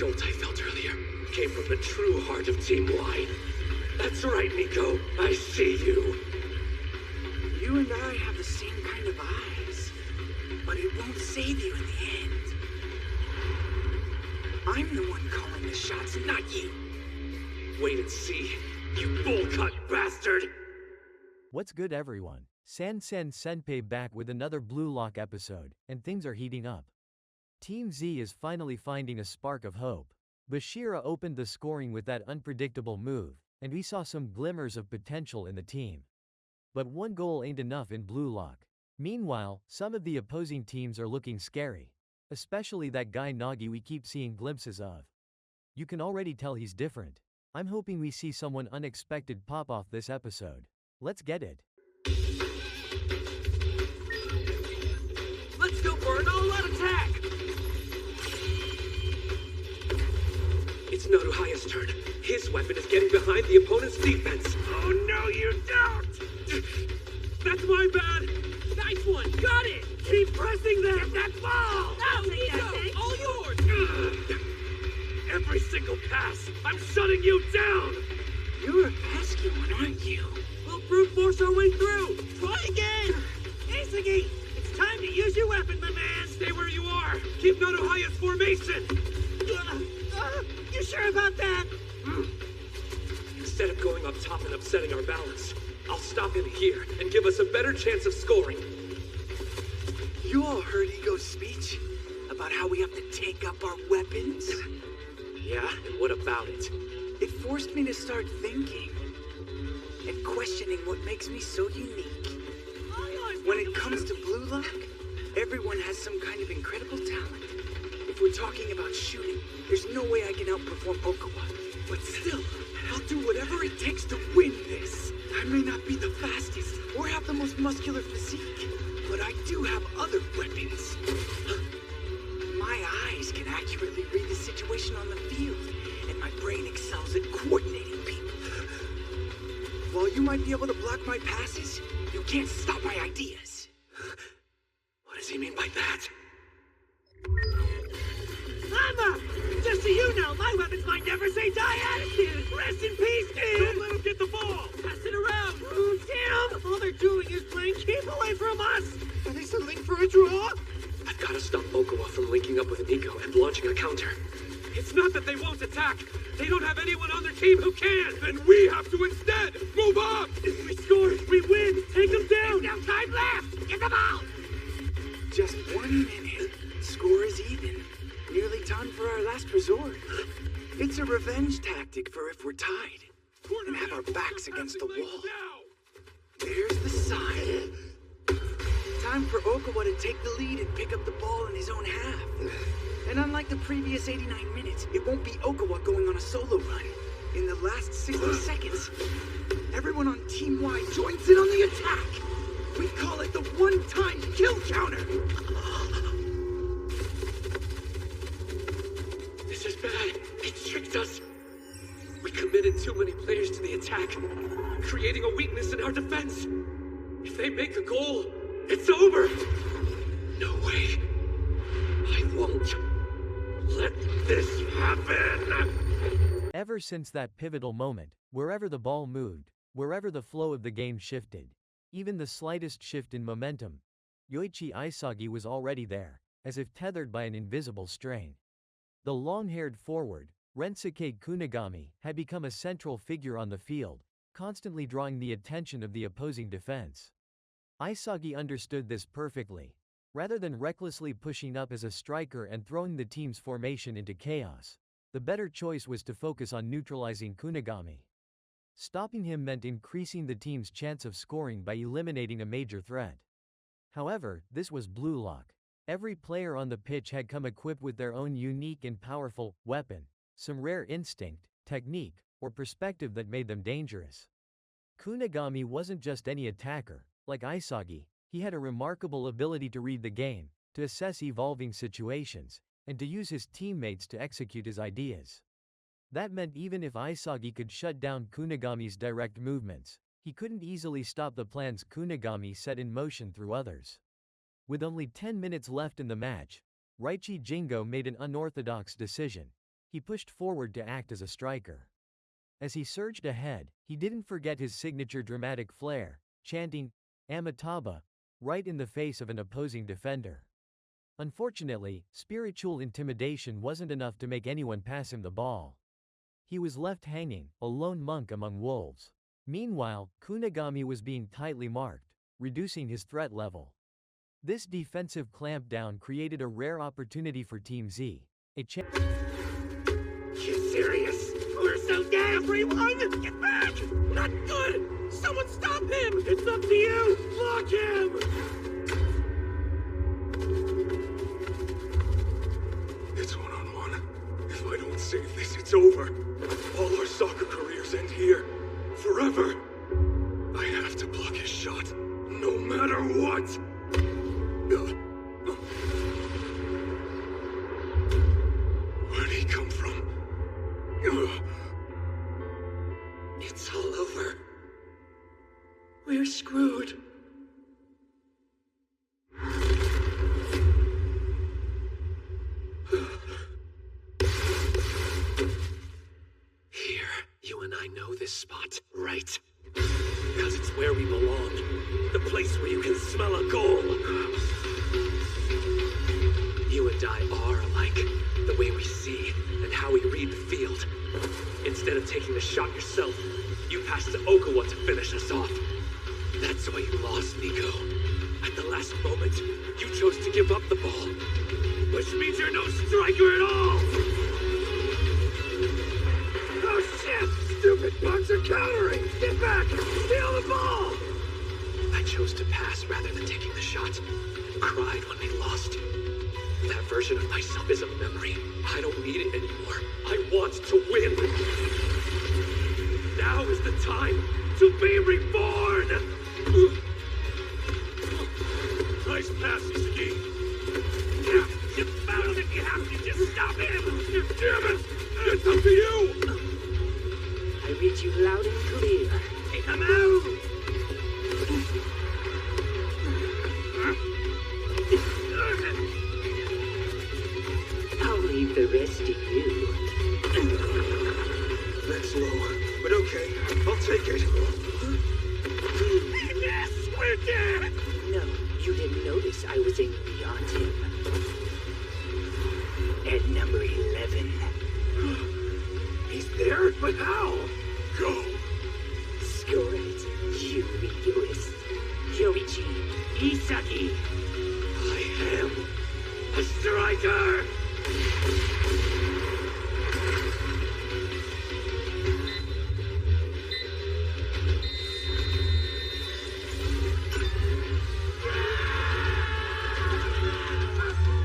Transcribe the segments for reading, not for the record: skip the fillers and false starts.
jolt I felt earlier came from the true heart of Team Y. That's right, Nico. I see you. You and I have the same kind of eyes, but it won't save you in the end. I'm the one calling the shots, not you. Wait and see, you bull-cut bastard! What's good, everyone? Senpai back with another Blue Lock episode, and things are heating up. Team Z is finally finding a spark of hope. Bashira opened the scoring with that unpredictable move, and we saw some glimmers of potential in the team. But one goal ain't enough in Blue Lock. Meanwhile, some of the opposing teams are looking scary, especially that guy Nagi we keep seeing glimpses of. You can already tell he's different. I'm hoping we see someone unexpected pop off this episode. Let's get it. Let's go for an all-out attack! It's Nodohaya's turn. His weapon is getting behind the opponent's defense. Oh, no, you don't! That's my bad! Nice one! Got it! Keep pressing them! Get that ball! No, Nico! All yours! Every single pass, I'm shutting you down! You're a pesky one, aren't you? We'll brute force our way through! Try again! Isagi, it's time to use your weapon, my man! Stay where you are! Keep Nodohaya's formation! You sure about that? Instead of going up top and upsetting our balance, I'll stop him here and give us a better chance of scoring. You all heard Ego's speech about how we have to take up our weapons? Yeah, and what about it? It forced me to start thinking and questioning what makes me so unique. When it comes to Blue Lock, everyone has some kind of incredible talent. If we're talking about shooting, there's no way I can outperform Okawa. But still, I'll do whatever it takes to win this. I may not be the fastest or have the most muscular physique, but I do have other weapons. My eyes can accurately read the situation on the field, and my brain excels at coordinating people. While you might be able to block my passes, you can't stop my ideas. What does he mean by that? Mama! Just so you know, my weapons might never say die attitude! Rest in peace, dude! Don't let him get the ball! Pass it around! Oh, damn! All they're doing is playing keep away from us! Are they settling for a draw? I've got to stop Okawa from linking up with Nico and launching a counter. It's not that they won't attack. They don't have anyone on their team who can. Then we have to instead. Move up. If we score, we win. Take them down. No time left. Get them out. Just 1 minute. Score is even. Nearly time for our last resort. It's a revenge tactic for if we're tied and have our backs against the wall. There's the sign. Time for Okawa to take the lead and pick up the ball in his own half. And unlike the previous 89 minutes, it won't be Okawa going on a solo run. In the last 60 seconds, everyone on Team Y joins in on the attack. We call it the one-time kill counter. This is bad. It tricked us. We committed too many players to the attack, creating a weakness in our defense. If they make a goal, it's over. No way. I won't let this happen. Ever since that pivotal moment, wherever the ball moved, wherever the flow of the game shifted, even the slightest shift in momentum, Yoichi Isagi was already there, as if tethered by an invisible string. The long-haired forward, Rensuke Kunigami, had become a central figure on the field, constantly drawing the attention of the opposing defense. Isagi understood this perfectly. Rather than recklessly pushing up as a striker and throwing the team's formation into chaos, the better choice was to focus on neutralizing Kunigami. Stopping him meant increasing the team's chance of scoring by eliminating a major threat. However, this was Blue Lock. Every player on the pitch had come equipped with their own unique and powerful weapon, some rare instinct, technique, or perspective that made them dangerous. Kunigami wasn't just any attacker. Like Isagi, he had a remarkable ability to read the game, to assess evolving situations, and to use his teammates to execute his ideas. That meant even if Isagi could shut down Kunigami's direct movements, he couldn't easily stop the plans Kunigami set in motion through others. With only 10 minutes left in the match, Raichi Jingo made an unorthodox decision. He pushed forward to act as a striker. As he surged ahead, he didn't forget his signature dramatic flair, chanting, Amitabha, right in the face of an opposing defender. Unfortunately, spiritual intimidation wasn't enough to make anyone pass him the ball. He was left hanging, a lone monk among wolves. Meanwhile, Kunigami was being tightly marked, reducing his threat level. This defensive clampdown created a rare opportunity for Team Z. You serious? We're so dead! Everyone! Get back! Not good! Someone stop him! It's up to you! Block him! It's one-on-one. If I don't save this, it's over. All our soccer careers end here. Forever. I have to block his shot. No matter what! Where'd he come from? It's all over. We're screwed. Here, you and I know this spot, right? Because it's where we belong. The place where you can smell a goal. You and I are alike. The way we see and how we read the field. Instead of taking the shot yourself, you passed to Okawa to finish us off. That's why you lost, Nico. At the last moment, you chose to give up the ball. Which means you're no striker at all! Oh shit! Stupid bugs are countering! Get back! Steal the ball! I chose to pass rather than taking the shot. Cried when we lost. That version of myself is a memory. I don't need it anymore. I want to win. Now is the time to be reborn! Nice pass, Ski. You found it! You have to just stop him! Damn it! It's up to you! I read you loud and clear. Take him out! I'll leave the rest to you. That's low, but okay. I'll take it. Yes, we're dead! No, you didn't notice I was aiming beyond him. At number 11. He's there, but how? Go! Score it, you egoist. Yoichi Isagi. I am a striker!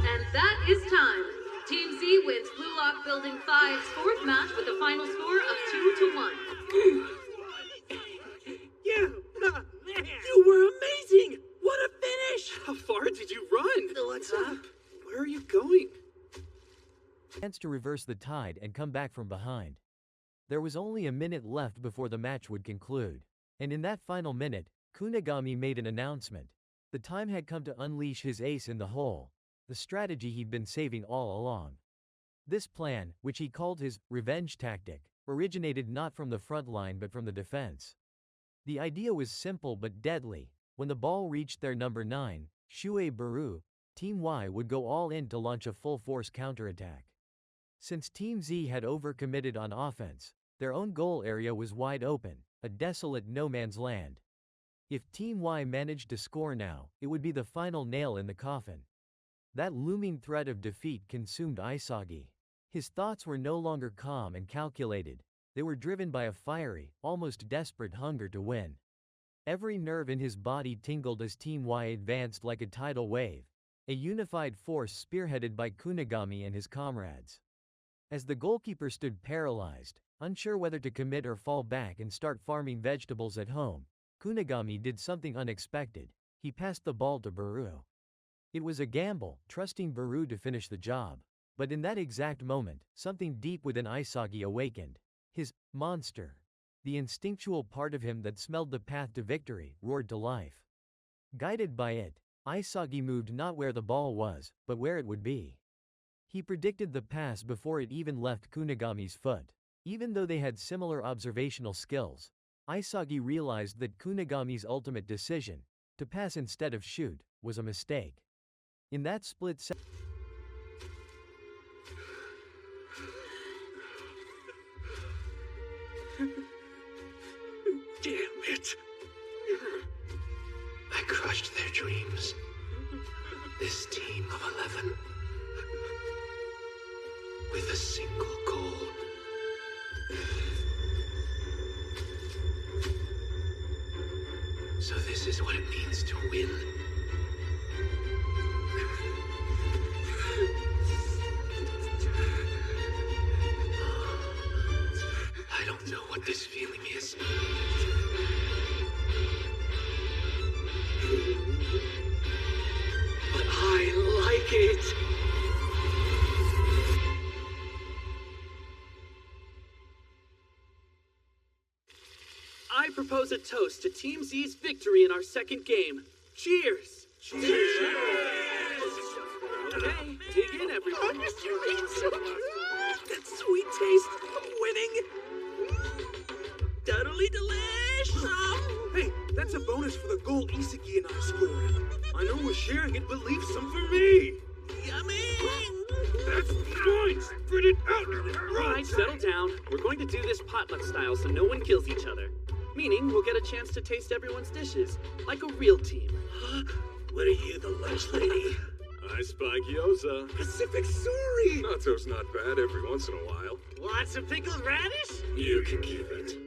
And that is time. Team Z wins Blue Lock Building 5's fourth match with a final score of 2-1. You were amazing! What a finish! How far did you run? What's up? Where are you going? Chance to reverse the tide and come back from behind. There was only a minute left before the match would conclude. And in that final minute, Kunigami made an announcement. The time had come to unleash his ace in the hole, the strategy he'd been saving all along. This plan, which he called his revenge tactic, originated not from the front line but from the defense. The idea was simple but deadly. When the ball reached their number 9, Shuei Baru, Team Y would go all in to launch a full-force counterattack. Since Team Z had overcommitted on offense, their own goal area was wide open, a desolate no-man's land. If Team Y managed to score now, it would be the final nail in the coffin. That looming threat of defeat consumed Isagi. His thoughts were no longer calm and calculated. They were driven by a fiery, almost desperate hunger to win. Every nerve in his body tingled as Team Y advanced like a tidal wave, a unified force spearheaded by Kunigami and his comrades. As the goalkeeper stood paralyzed, unsure whether to commit or fall back and start farming vegetables at home, Kunigami did something unexpected. He passed the ball to Baru. It was a gamble, trusting Baru to finish the job. But in that exact moment, something deep within Isagi awakened. His monster, the instinctual part of him that smelled the path to victory, roared to life. Guided by it, Isagi moved not where the ball was, but where it would be. He predicted the pass before it even left Kunigami's foot. Even though they had similar observational skills, Isagi realized that Kunigami's ultimate decision, to pass instead of shoot, was a mistake. In that split second, Damn it! I crushed their dreams. This team of 11. With a single goal. So this is what it means to win. I don't know what this feeling is. But I like it! I propose a toast to Team Z's victory in our second game. Cheers! Cheers! Okay, dig in, everyone. That sweet taste of winning. Totally delish! Hey, that's a bonus for the goal Isagi and I scored. I know we're sharing it, but leave some for me. Yummy! That's mine. Spit it out. All right, settle down. We're going to do this potluck style so no one kills each other. Meaning we'll get a chance to taste everyone's dishes, like a real team. What are you, the lunch lady? I spy gyoza. Pacific Sorry. Natto's not bad every once in a while. Want some pickled radish? You can keep it.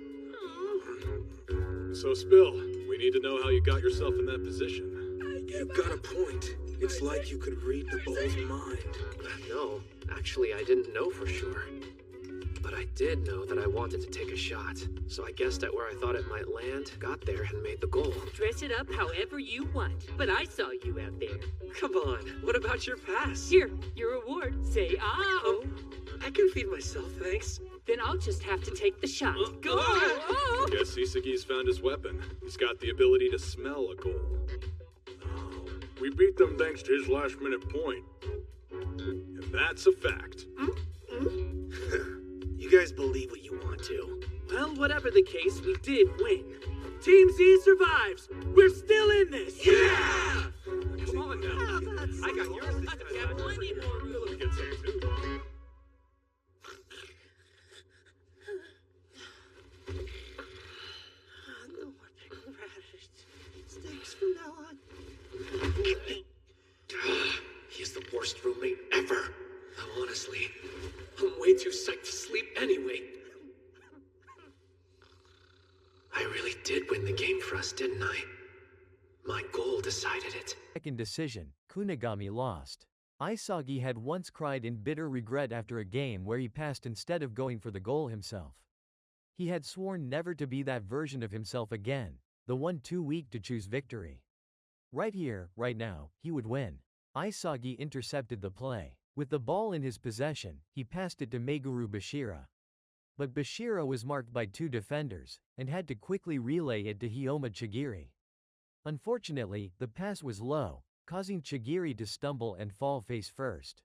So, Spill, we need to know how you got yourself in that position. You got a point. It's like you could read the ball's mind. No, actually, I didn't know for sure. But I did know that I wanted to take a shot. So I guessed at where I thought it might land, got there, and made the goal. Dress it up however you want, but I saw you out there. Come on, what about your pass? Here, your reward. Say ah. Oh, I can feed myself, thanks. Then I'll just have to take the shot. Go! Oh. Oh. Guess Isagi's found his weapon. He's got the ability to smell a goal. We beat them thanks to his last-minute point. And that's a fact. You guys believe what you want to. Well, whatever the case, we did win. Team Z survives. We're still in this. Yeah! Come on now. I got yours this I've got plenty more room. Let's get some too. No more pickled radish. Steaks from now on. He's the worst roommate ever. Honestly, I'm way too psyched to sleep anyway. I really did win the game for us, didn't I? My goal decided it. second decision, Kunigami lost. Isagi had once cried in bitter regret after a game where he passed instead of going for the goal himself. He had sworn never to be that version of himself again, the one too weak to choose victory. Right here, right now, he would win. Isagi intercepted the play. With the ball in his possession, he passed it to Meguru Bashira. But Bashira was marked by two defenders, and had to quickly relay it to Hyoma Chigiri. Unfortunately, the pass was low, causing Chigiri to stumble and fall face first.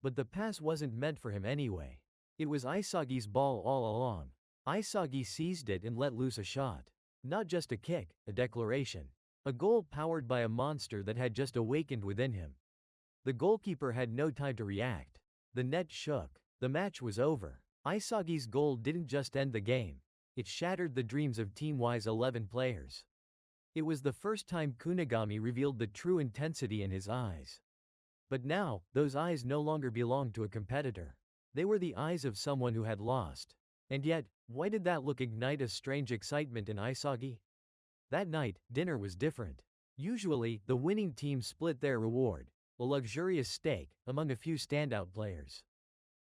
But the pass wasn't meant for him anyway. It was Isagi's ball all along. Isagi seized it and let loose a shot. Not just a kick, a declaration. A goal powered by a monster that had just awakened within him. The goalkeeper had no time to react. The net shook. The match was over. Isagi's goal didn't just end the game. It shattered the dreams of Team Y's 11 players. It was the first time Kunigami revealed the true intensity in his eyes. But now, those eyes no longer belonged to a competitor. They were the eyes of someone who had lost. And yet, why did that look ignite a strange excitement in Isagi? That night, dinner was different. Usually, the winning team split their reward, a luxurious steak, among a few standout players.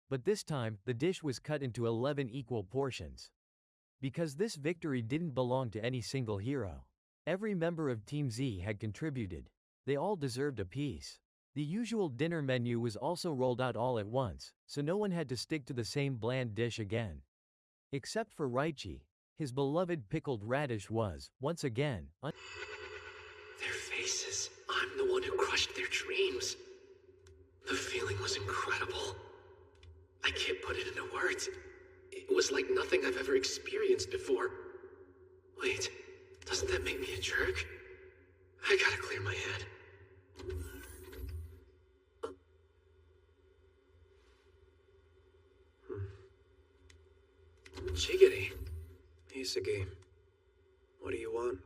But this time, the dish was cut into 11 equal portions. Because this victory didn't belong to any single hero. Every member of Team Z had contributed. They all deserved a piece. The usual dinner menu was also rolled out all at once, so no one had to stick to the same bland dish again. Except for Raichi. His beloved pickled radish was, once again, Their faces. I'm the one who crushed their dreams. The feeling was incredible. I can't put it into words. It was like nothing I've ever experienced before. Wait, doesn't that make me a jerk? I gotta clear my head. Jiggity. Isagi, what do you want?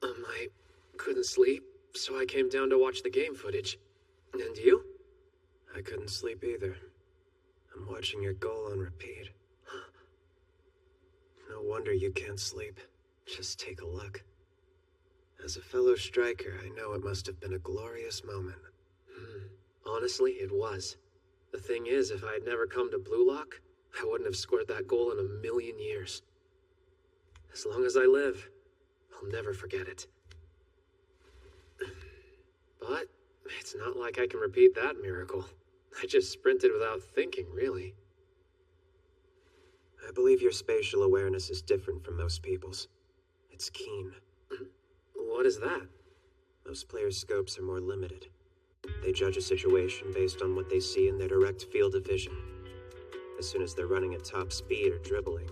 I couldn't sleep, so I came down to watch the game footage. And you? I couldn't sleep either. I'm watching your goal on repeat. No wonder you can't sleep. Just take a look. As a fellow striker, I know it must have been a glorious moment. Honestly, it was. The thing is, if I had never come to Blue Lock, I wouldn't have scored that goal in a million years. As long as I live, I'll never forget it. But it's not like I can repeat that miracle. I just sprinted without thinking, really. I believe your spatial awareness is different from most people's. It's keen. What is that? Most players' scopes are more limited. They judge a situation based on what they see in their direct field of vision. As soon as they're running at top speed or dribbling,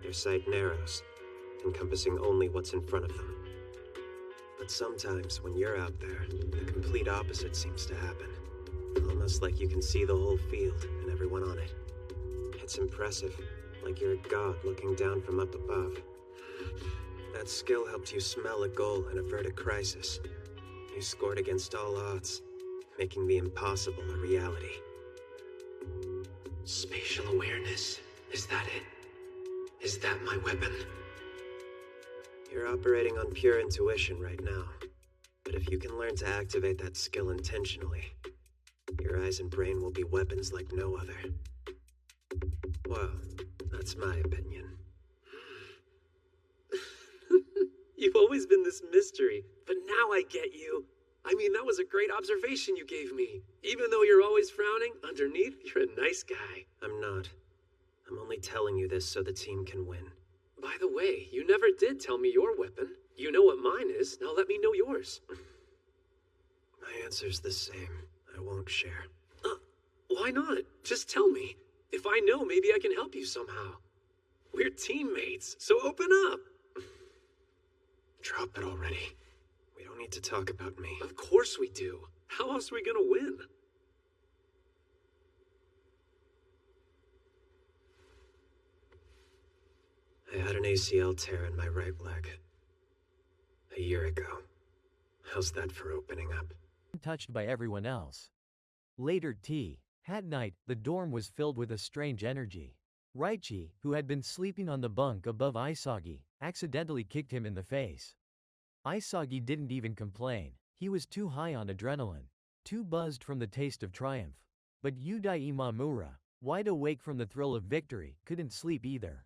their sight narrows, encompassing only what's in front of them. But sometimes, when you're out there, the complete opposite seems to happen. Almost like you can see the whole field and everyone on it. It's impressive, like you're a god looking down from up above. That skill helped you smell a goal and avert a crisis. You scored against all odds, making the impossible a reality. Spatial awareness. Is that it? Is that my weapon? You're operating on pure intuition right now. But if you can learn to activate that skill intentionally, your eyes and brain will be weapons like no other. Well, that's my opinion. You've always been this mystery, but now I get you. I mean, that was a great observation you gave me. Even though you're always frowning, underneath, you're a nice guy. I'm not. I'm only telling you this so the team can win. By the way, you never did tell me your weapon. You know what mine is, now let me know yours. My answer's the same. I won't share. Why not? Just tell me. If I know, maybe I can help you somehow. We're teammates, so open up. Drop it already. We don't need to talk about me. Of course we do. How else are we gonna win? I had an ACL tear in my right leg. A year ago. How's that for opening up? Touched by everyone else. Later at night, the dorm was filled with a strange energy. Raichi, who had been sleeping on the bunk above Isagi, accidentally kicked him in the face. Isagi didn't even complain. He was too high on adrenaline, too buzzed from the taste of triumph. But Yudai Imamura, wide awake from the thrill of victory, couldn't sleep either.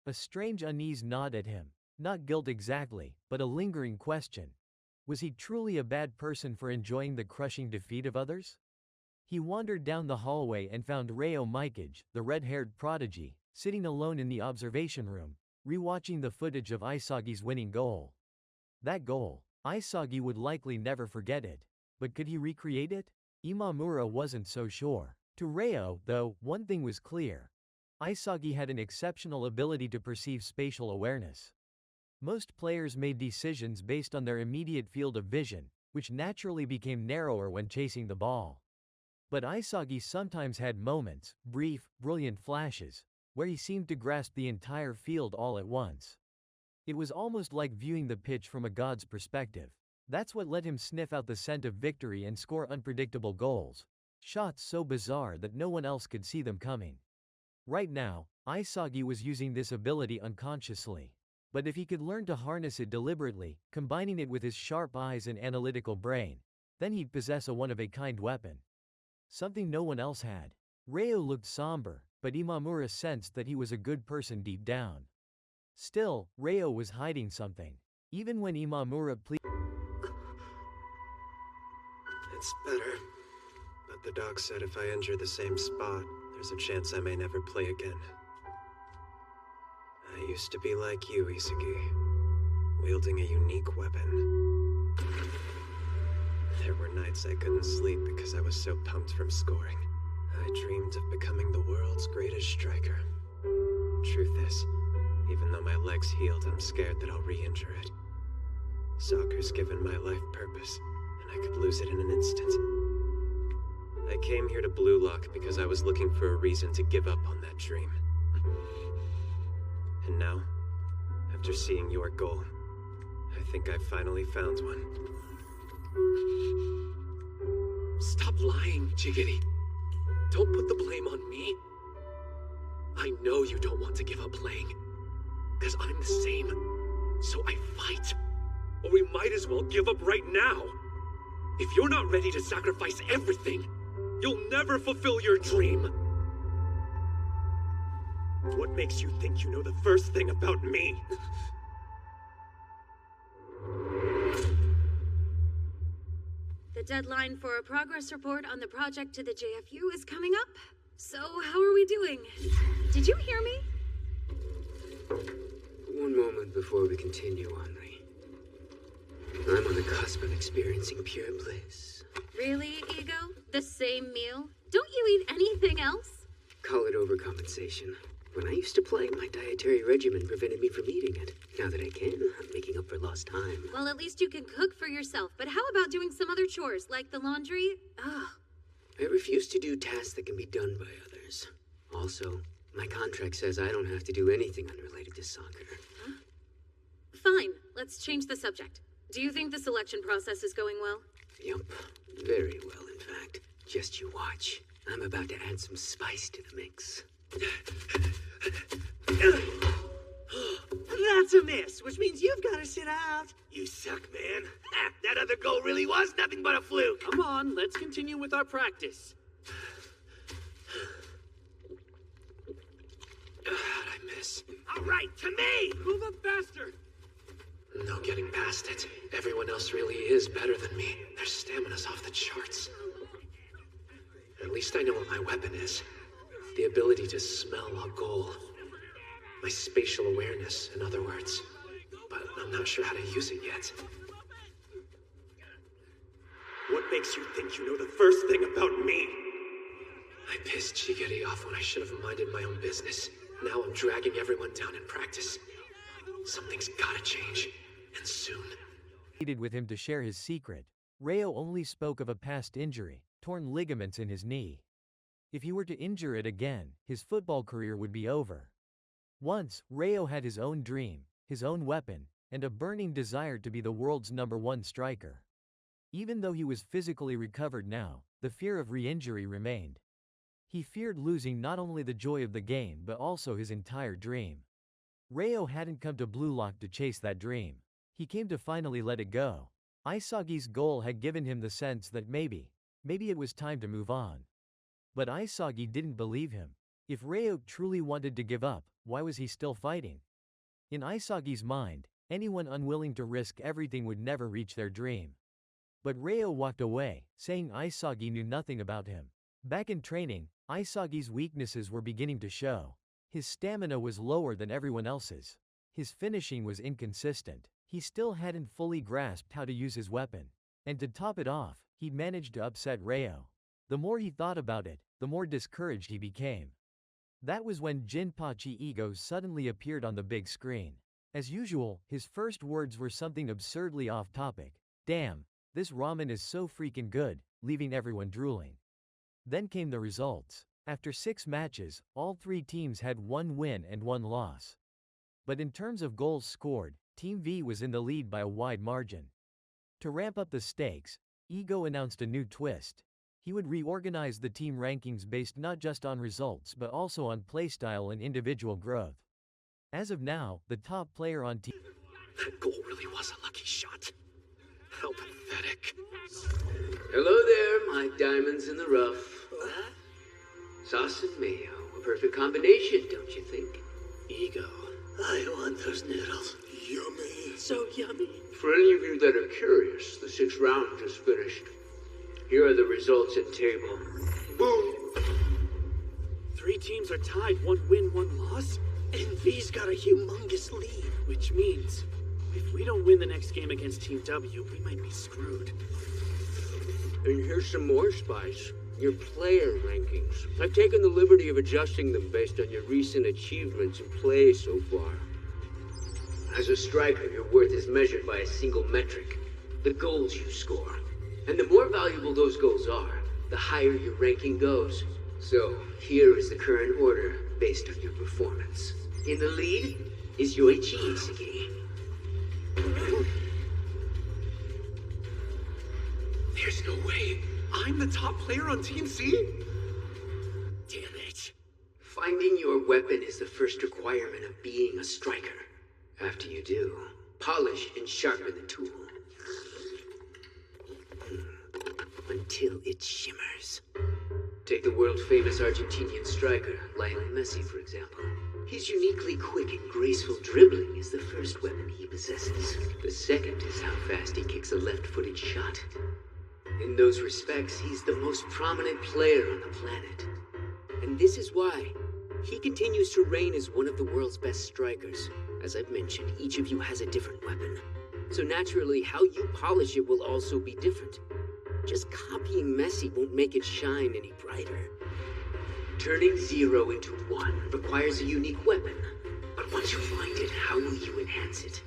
A strange unease gnawed at him, not guilt exactly, but a lingering question. Was he truly a bad person for enjoying the crushing defeat of others? He wandered down the hallway and found Reo Mikage, the red-haired prodigy, sitting alone in the observation room, rewatching the footage of Isagi's winning goal. That goal, Isagi would likely never forget it. But could he recreate it? Imamura wasn't so sure. To Reo, though, one thing was clear. Isagi had an exceptional ability to perceive spatial awareness. Most players made decisions based on their immediate field of vision, which naturally became narrower when chasing the ball. But Isagi sometimes had moments, brief, brilliant flashes, where he seemed to grasp the entire field all at once. It was almost like viewing the pitch from a god's perspective. That's what let him sniff out the scent of victory and score unpredictable goals. Shots so bizarre that no one else could see them coming. Right now, Isagi was using this ability unconsciously. But if he could learn to harness it deliberately, combining it with his sharp eyes and analytical brain, then he'd possess a one-of-a-kind weapon. Something no one else had. Reo looked somber, but Imamura sensed that he was a good person deep down. Still, Reo was hiding something. Even when Imamura pleaded, It's better. But the doc said if I injure the same spot, there's a chance I may never play again. I used to be like you, Isagi, wielding a unique weapon. There were nights I couldn't sleep because I was so pumped from scoring. I dreamed of becoming the world's greatest striker. Truth is, even though my leg's healed, I'm scared that I'll re-injure it. Soccer's given my life purpose, and I could lose it in an instant. I came here to Blue Lock because I was looking for a reason to give up on that dream. And now, after seeing your goal, I think I've finally found one. Stop lying, Jiggity. Don't put the blame on me. I know you don't want to give up playing. Because I'm the same. So I fight. Or we might as well give up right now. If you're not ready to sacrifice everything, you'll never fulfill your dream. What makes you think you know the first thing about me? The deadline for a progress report on the project to the JFU is coming up. So, how are we doing? Did you hear me? One moment before we continue, Henri. I'm on the cusp of experiencing pure bliss. Really, Ego? The same meal? Don't you eat anything else? Call it overcompensation. When I used to play, my dietary regimen prevented me from eating it. Now that I can, I'm making up for lost time. Well, at least you can cook for yourself. But how about doing some other chores, like the laundry? Ugh. I refuse to do tasks that can be done by others. Also, my contract says I don't have to do anything unrelated to soccer. Huh? Fine, let's change the subject. Do you think the selection process is going well? Yup, very well, in fact. Just you watch. I'm about to add some spice to the mix. That's a miss, which means you've got to sit out. You suck, man. That other goal really was nothing but a fluke. Come on, let's continue with our practice. I miss. All right, to me. Move up faster! No getting past it. Everyone else really is better than me. Their stamina's off the charts. At least I know what my weapon is. The ability to smell a goal. My spatial awareness, in other words. But I'm not sure how to use it yet. What makes you think you know the first thing about me? I pissed Jiggity off when I should have minded my own business. Now I'm dragging everyone down in practice. Something's gotta change, and soon. Pleaded with him to share his secret. Rayo only spoke of a past injury, torn ligaments in his knee. If he were to injure it again, his football career would be over. Once, Rayo had his own dream, his own weapon, and a burning desire to be the world's #1 striker. Even though he was physically recovered now, the fear of re-injury remained. He feared losing not only the joy of the game but also his entire dream. Rayo hadn't come to Blue Lock to chase that dream. He came to finally let it go. Isagi's goal had given him the sense that maybe it was time to move on. But Isagi didn't believe him. If Rayo truly wanted to give up, why was he still fighting? In Isagi's mind, anyone unwilling to risk everything would never reach their dream. But Rayo walked away, saying Isagi knew nothing about him. Back in training, Isagi's weaknesses were beginning to show. His stamina was lower than everyone else's. His finishing was inconsistent. He still hadn't fully grasped how to use his weapon. And to top it off, he'd managed to upset Rayo. The more he thought about it, the more discouraged he became. That was when Jinpachi Ego suddenly appeared on the big screen. As usual, his first words were something absurdly off topic. Damn, this ramen is so freaking good, leaving everyone drooling. Then came the results. After 6 matches, all 3 teams had 1 win and 1 loss. But in terms of goals scored, Team V was in the lead by a wide margin. To ramp up the stakes, Ego announced a new twist. He would reorganize the team rankings based not just on results but also on playstyle and individual growth. As of now, the top player on team... That goal really was a lucky shot. How pathetic. Hello there, my diamonds in the rough. Sauce and mayo, a perfect combination, don't you think? Ego, I want those noodles. Yummy. So yummy. For any of you that are curious, the 6th round just finished. Here are the results in table. Boom! 3 teams are tied, 1 win, 1 loss? And V's got a humongous lead. Which means, if we don't win the next game against Team W, we might be screwed. And here's some more spice. Your player rankings. I've taken the liberty of adjusting them based on your recent achievements and play so far. As a striker, your worth is measured by a single metric, the goals you score. And the more valuable those goals are, the higher your ranking goes. So, here is the current order based on your performance. In the lead is Yoichi Isagi. There's no way. I'm the top player on Team C? Damn it. Finding your weapon is the first requirement of being a striker. After you do, polish and sharpen the tool. Until it shimmers. Take the world-famous Argentinian striker, Lionel Messi, for example. His uniquely quick and graceful dribbling is the first weapon he possesses. The second is how fast he kicks a left-footed shot. In those respects, he's the most prominent player on the planet. And this is why he continues to reign as one of the world's best strikers. As I've mentioned, each of you has a different weapon. So naturally, how you polish it will also be different. Just copying Messi won't make it shine any brighter. Turning 0 into 1 requires a unique weapon. But once you find it, how will you enhance it?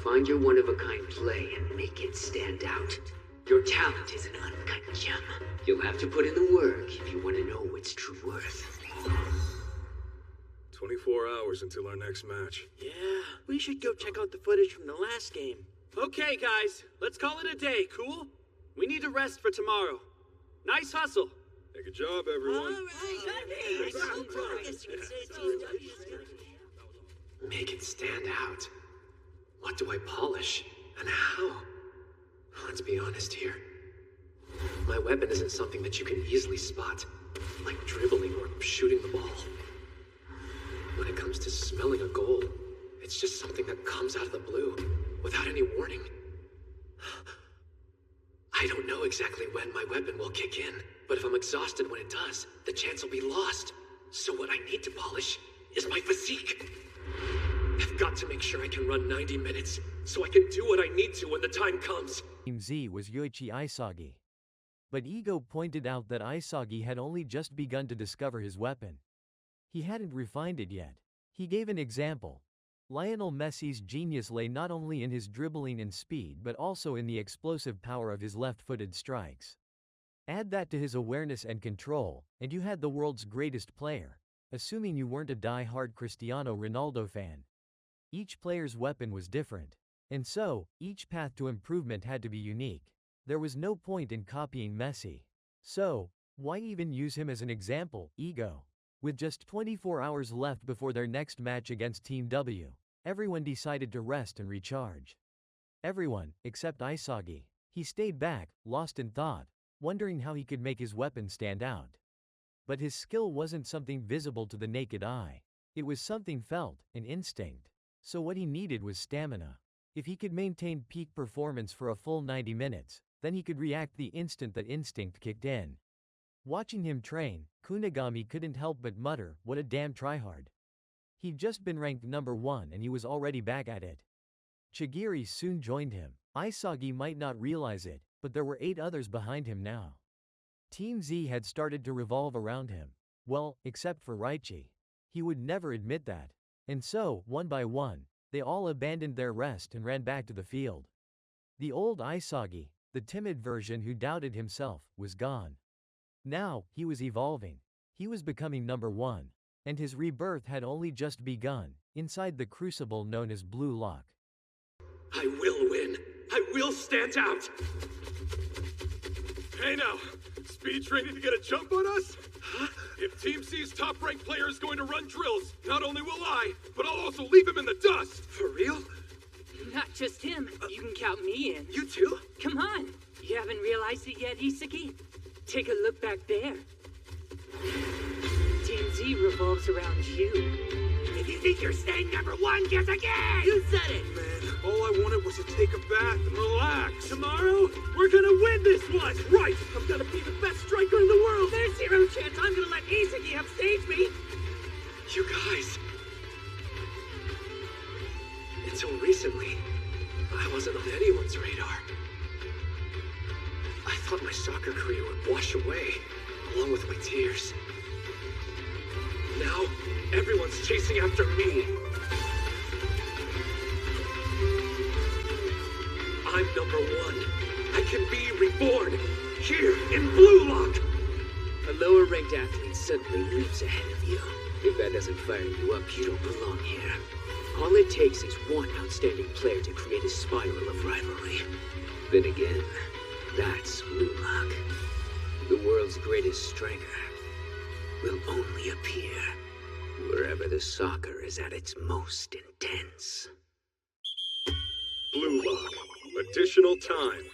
Find your one-of-a-kind play and make it stand out. Your talent is an uncut gem. You'll have to put in the work if you want to know its true worth. 24 hours until our next match. Yeah, we should go check out the footage from the last game. Okay, guys, let's call it a day, cool? We need to rest for tomorrow. Nice hustle. Hey, good job, everyone. Make it stand out. What do I polish? And how? Let's be honest here. My weapon isn't something that you can easily spot, like dribbling or shooting the ball. When it comes to smelling a goal, it's just something that comes out of the blue, without any warning. I don't know exactly when my weapon will kick in, but if I'm exhausted when it does, the chance will be lost. So what I need to polish is my physique. I've got to make sure I can run 90 minutes, so I can do what I need to when the time comes. Team Z was Yoichi Isagi. But Ego pointed out that Isagi had only just begun to discover his weapon. He hadn't refined it yet. He gave an example. Lionel Messi's genius lay not only in his dribbling and speed but also in the explosive power of his left-footed strikes. Add that to his awareness and control, and you had the world's greatest player, assuming you weren't a die-hard Cristiano Ronaldo fan. Each player's weapon was different, and so, each path to improvement had to be unique. There was no point in copying Messi. So, why even use him as an example, Ego? With just 24 hours left before their next match against Team W, everyone decided to rest and recharge. Everyone, except Isagi. He stayed back, lost in thought, wondering how he could make his weapon stand out. But his skill wasn't something visible to the naked eye. It was something felt, an instinct. So what he needed was stamina. If he could maintain peak performance for a full 90 minutes, then he could react the instant that instinct kicked in. Watching him train, Kunigami couldn't help but mutter, "What a damn tryhard." He'd just been ranked number 1 and he was already back at it. Chigiri soon joined him. Isagi might not realize it, but there were 8 others behind him now. Team Z had started to revolve around him. Well, except for Raichi. He would never admit that. And so, one by one, they all abandoned their rest and ran back to the field. The old Isagi, the timid version who doubted himself, was gone. Now, he was evolving. He was becoming number 1. And his rebirth had only just begun, inside the crucible known as Blue Lock. I will win. I will stand out. Hey now, speed training to get a jump on us? If Team C's top-ranked player is going to run drills, not only will I, but I'll also leave him in the dust. For real? Not just him. You can count me in. You too? Come on. You haven't realized it yet, Isagi? Take a look back there. Team Z revolves around you. If you think you're staying number 1, guess again! You said it! Man, all I wanted was to take a bath and relax. Tomorrow, we're gonna win this one! Right! I'm gonna be the best striker in the world! There's 0 chance I'm gonna let Isagi upstage me! You guys. Until recently, I wasn't on anyone's radar. I thought my tears. Now, everyone's chasing after me. I'm number one. I can be reborn here in Blue Lock. A lower-ranked athlete suddenly leaps ahead of you. If that doesn't fire you up, you don't belong here. All it takes is one outstanding player to create a spiral of rivalry. Then again, that's Blue Lock. The world's greatest striker will only appear wherever the soccer is at its most intense. Blue Lock. Additional time.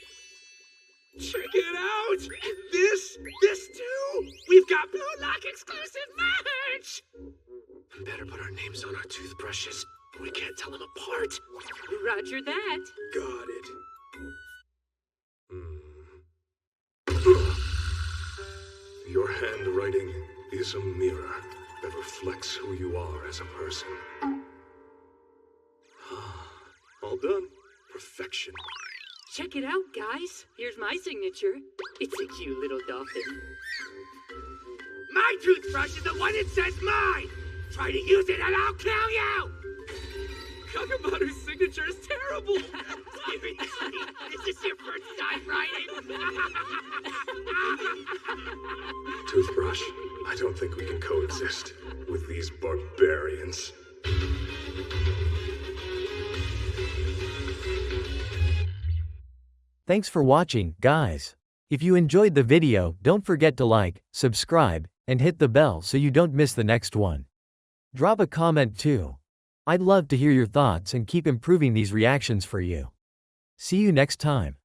Check it out! This too? We've got Blue Lock exclusive merch! Better put our names on our toothbrushes. We can't tell them apart. Roger that. Got it. Your handwriting is a mirror that reflects who you are as a person. All done. Perfection. Check it out, guys. Here's my signature. It's a cute little dolphin. My toothbrush is the one that says mine! Try to use it and I'll kill you! Kakabaru's signature is terrible! Seriously, is this your first time writing? Toothbrush, I don't think we can coexist with these barbarians. Thanks for watching, guys. If you enjoyed the video, don't forget to like, subscribe, and hit the bell so you don't miss the next one. Drop a comment too. I'd love to hear your thoughts and keep improving these reactions for you. See you next time.